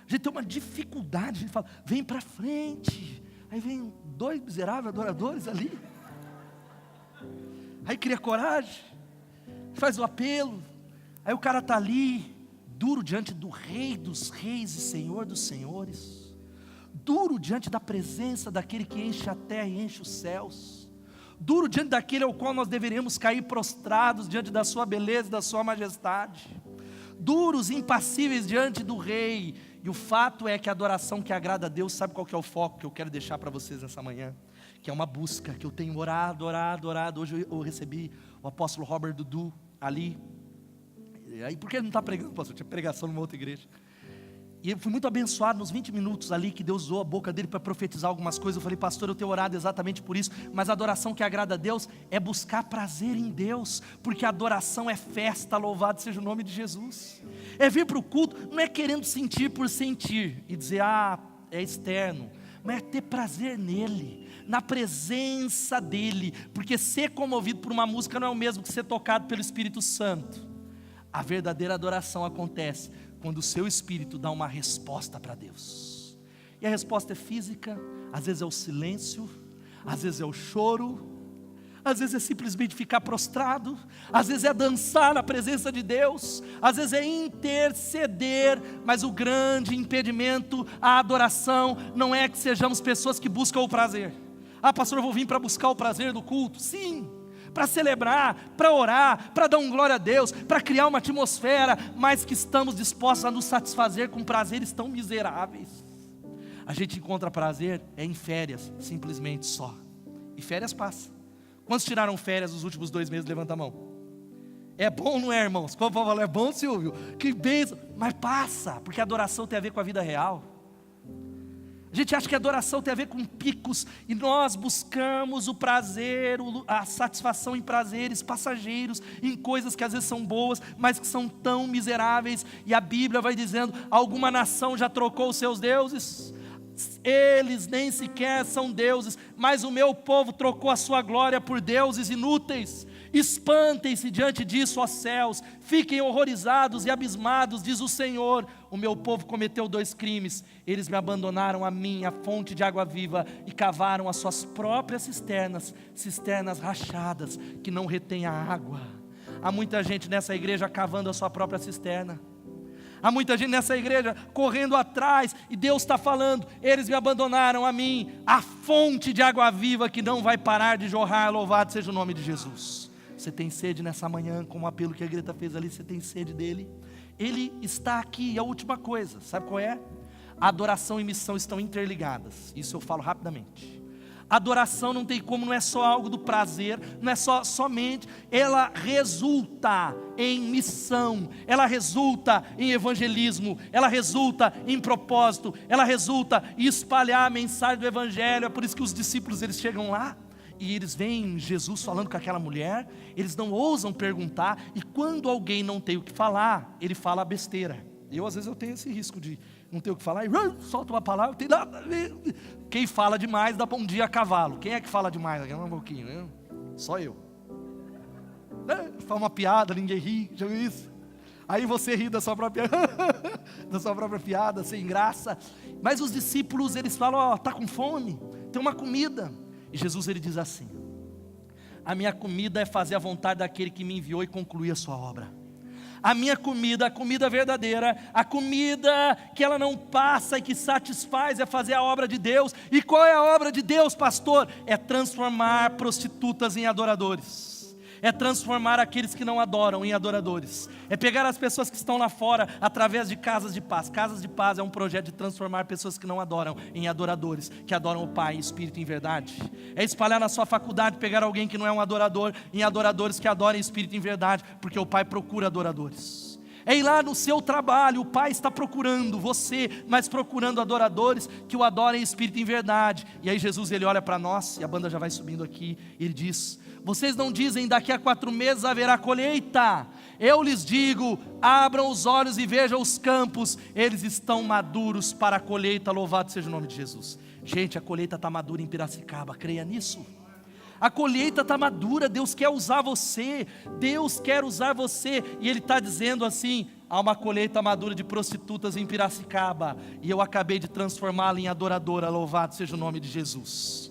A gente tem uma dificuldade, a gente fala: vem para frente. Aí vem 2 miseráveis adoradores ali, aí cria coragem, faz o apelo, aí o cara está ali, duro diante do Rei dos Reis e Senhor dos Senhores, duro diante da presença daquele que enche a terra e enche os céus, duro diante daquele ao qual nós deveríamos cair prostrados diante da sua beleza e da sua majestade, duros e impassíveis diante do Rei. E o fato é que a adoração que agrada a Deus, sabe qual que é o foco que eu quero deixar para vocês nessa manhã? Que é uma busca, que eu tenho orado. Hoje eu recebi o apóstolo Robert Dudu ali. E aí, por que ele não está pregando, pastor? Tinha pregação numa outra igreja. E eu fui muito abençoado nos 20 minutos ali, que Deus usou a boca dele para profetizar algumas coisas. Eu falei: pastor, eu tenho orado exatamente por isso. Mas a adoração que agrada a Deus é buscar prazer em Deus, porque a adoração é festa, louvado seja o nome de Jesus. É vir para o culto, não é querendo sentir por sentir, e dizer: ah, é externo, mas é ter prazer nele, na presença dele, porque ser comovido por uma música não é o mesmo que ser tocado pelo Espírito Santo. A verdadeira adoração acontece quando o seu espírito dá uma resposta para Deus, e a resposta é física, às vezes é o silêncio, às vezes é o choro, às vezes é simplesmente ficar prostrado, às vezes é dançar na presença de Deus, às vezes é interceder. Mas o grande impedimento à adoração não é que sejamos pessoas que buscam o prazer. Ah, pastor, eu vou vir para buscar o prazer do culto. Sim, para celebrar, para orar, para dar um glória a Deus, para criar uma atmosfera, mas que estamos dispostos a nos satisfazer com prazeres tão miseráveis. A gente encontra prazer em férias, simplesmente só, e férias passam. Quantos tiraram férias nos últimos 2 meses? Levanta a mão. É bom, não é, irmãos? Como eu falo, é bom, Silvio? Que bênção. Mas passa, porque a adoração tem a ver com a vida real. A gente acha que a adoração tem a ver com picos, e nós buscamos o prazer, a satisfação em prazeres passageiros, em coisas que às vezes são boas, mas que são tão miseráveis. E a Bíblia vai dizendo: alguma nação já trocou os seus deuses? Eles nem sequer são deuses, mas o meu povo trocou a sua glória por deuses inúteis. Espantem-se diante disso, ó céus, fiquem horrorizados e abismados, diz o Senhor. O meu povo cometeu 2 crimes, eles me abandonaram a mim, a fonte de água viva, e cavaram as suas próprias cisternas rachadas, que não retêm a água. Há muita gente nessa igreja cavando a sua própria cisterna. Há muita gente nessa igreja correndo atrás, e Deus está falando: eles me abandonaram a mim, a fonte de água viva que não vai parar de jorrar, louvado seja o nome de Jesus. Você tem sede nessa manhã, como o apelo que a Greta fez ali, você tem sede dele? Ele está aqui. E a última coisa, sabe qual é? A adoração e missão estão interligadas, isso eu falo rapidamente. Adoração não tem como, não é só algo do prazer, não é somente, ela resulta em missão, ela resulta em evangelismo, ela resulta em propósito, ela resulta em espalhar a mensagem do evangelho. É por isso que os discípulos, eles chegam lá e eles veem Jesus falando com aquela mulher, eles não ousam perguntar, e quando alguém não tem o que falar, ele fala a besteira. Às vezes eu tenho esse risco de não ter o que falar, e solta uma palavra, não tem nada a ver. Quem fala demais dá bom dia a cavalo. Quem é que fala demais? Aqui um pouquinho, né? Só eu. Fala uma piada, ninguém ri, já viu isso? Aí você ri da sua própria piada, sem graça. Mas os discípulos, eles falam: ó, está com fome? Tem uma comida. E Jesus, ele diz assim: a minha comida é fazer a vontade daquele que me enviou e concluir a sua obra. A minha comida, a comida verdadeira, a comida que ela não passa e que satisfaz, é fazer a obra de Deus. E qual é a obra de Deus, pastor? É transformar prostitutas em adoradores, é transformar aqueles que não adoram em adoradores. É pegar as pessoas que estão lá fora através de casas de paz. Casas de paz é um projeto de transformar pessoas que não adoram em adoradores, que adoram o Pai em espírito e em verdade. É espalhar na sua faculdade, pegar alguém que não é um adorador, em adoradores que adoram em espírito e em verdade, porque o Pai procura adoradores. É ir lá no seu trabalho, o Pai está procurando você, mas procurando adoradores que o adorem em espírito e em verdade. E aí Jesus, ele olha para nós, e a banda já vai subindo aqui, e ele diz: vocês não dizem daqui a 4 meses haverá colheita? Eu lhes digo, abram os olhos e vejam os campos, eles estão maduros para a colheita, louvado seja o nome de Jesus. Gente, a colheita está madura em Piracicaba, creia nisso. A colheita está madura, Deus quer usar você, Deus quer usar você, e Ele está dizendo assim: há uma colheita madura de prostitutas em Piracicaba, e eu acabei de transformá-la em adoradora, louvado seja o nome de Jesus.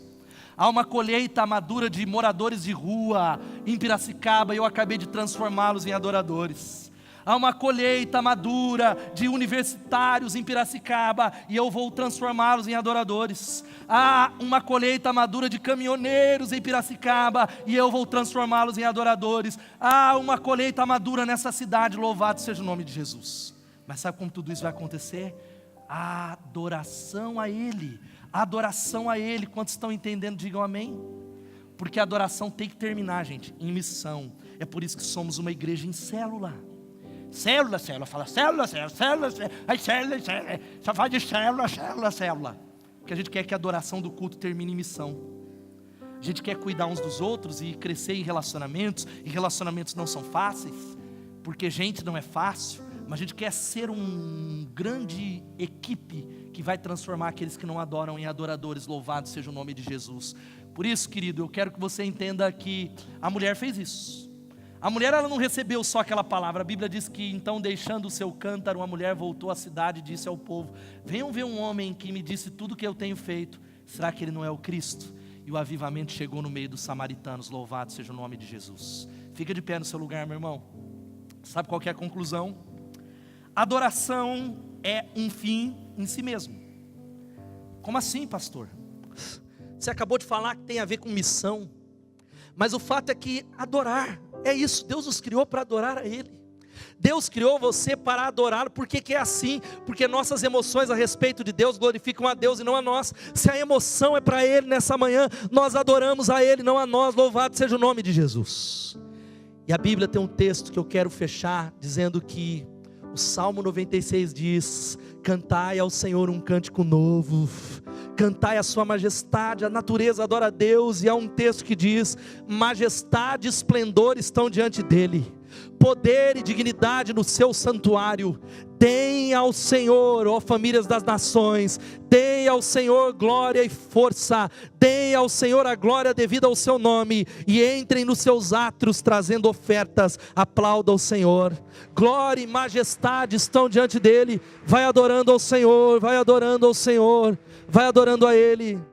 Há uma colheita madura de moradores de rua em Piracicaba, e eu acabei de transformá-los em adoradores. Há uma colheita madura de universitários em Piracicaba, e eu vou transformá-los em adoradores. Há uma colheita madura de caminhoneiros em Piracicaba, e eu vou transformá-los em adoradores. Há uma colheita madura nessa cidade, louvado seja o nome de Jesus. Mas sabe como tudo isso vai acontecer? A adoração a Ele. A adoração a Ele. Quantos estão entendendo, digam amém. Porque a adoração tem que terminar, gente, em missão. É por isso que somos uma igreja em célula. Célula, fala célula, aí célula, só fala de célula. Porque a gente quer que a adoração do culto termine em missão. A gente quer cuidar uns dos outros e crescer em relacionamentos, e relacionamentos não são fáceis, porque gente não é fácil, mas a gente quer ser um grande equipe que vai transformar aqueles que não adoram em adoradores, louvado seja o nome de Jesus. Por isso, querido, eu quero que você entenda que a mulher fez isso. A mulher, ela não recebeu só aquela palavra. A Bíblia diz que então, deixando o seu cântaro, a mulher voltou à cidade e disse ao povo: venham ver um homem que me disse tudo o que eu tenho feito. Será que ele não é o Cristo? E o avivamento chegou no meio dos samaritanos, louvado seja o nome de Jesus. Fica de pé no seu lugar, meu irmão. Sabe qual que é a conclusão? Adoração é um fim em si mesmo. Como assim, pastor? Você acabou de falar que tem a ver com missão. Mas o fato é que adorar é isso. Deus nos criou para adorar a Ele. Deus criou você para adorar. Por que é assim? Porque nossas emoções a respeito de Deus glorificam a Deus e não a nós. Se a emoção é para Ele nessa manhã, nós adoramos a Ele, não a nós. Louvado seja o nome de Jesus. E a Bíblia tem um texto que eu quero fechar, dizendo que o Salmo 96 diz: cantai ao Senhor um cântico novo, cantai a sua majestade. A natureza adora a Deus, e há um texto que diz: majestade e esplendor estão diante dele, poder e dignidade no seu santuário. Deem ao Senhor, ó famílias das nações, deem ao Senhor glória e força, deem ao Senhor a glória devida ao seu nome, e entrem nos seus átrios trazendo ofertas, aplauda ao Senhor. Glória e majestade estão diante dele. Vai adorando ao Senhor, vai adorando ao Senhor, vai adorando a Ele.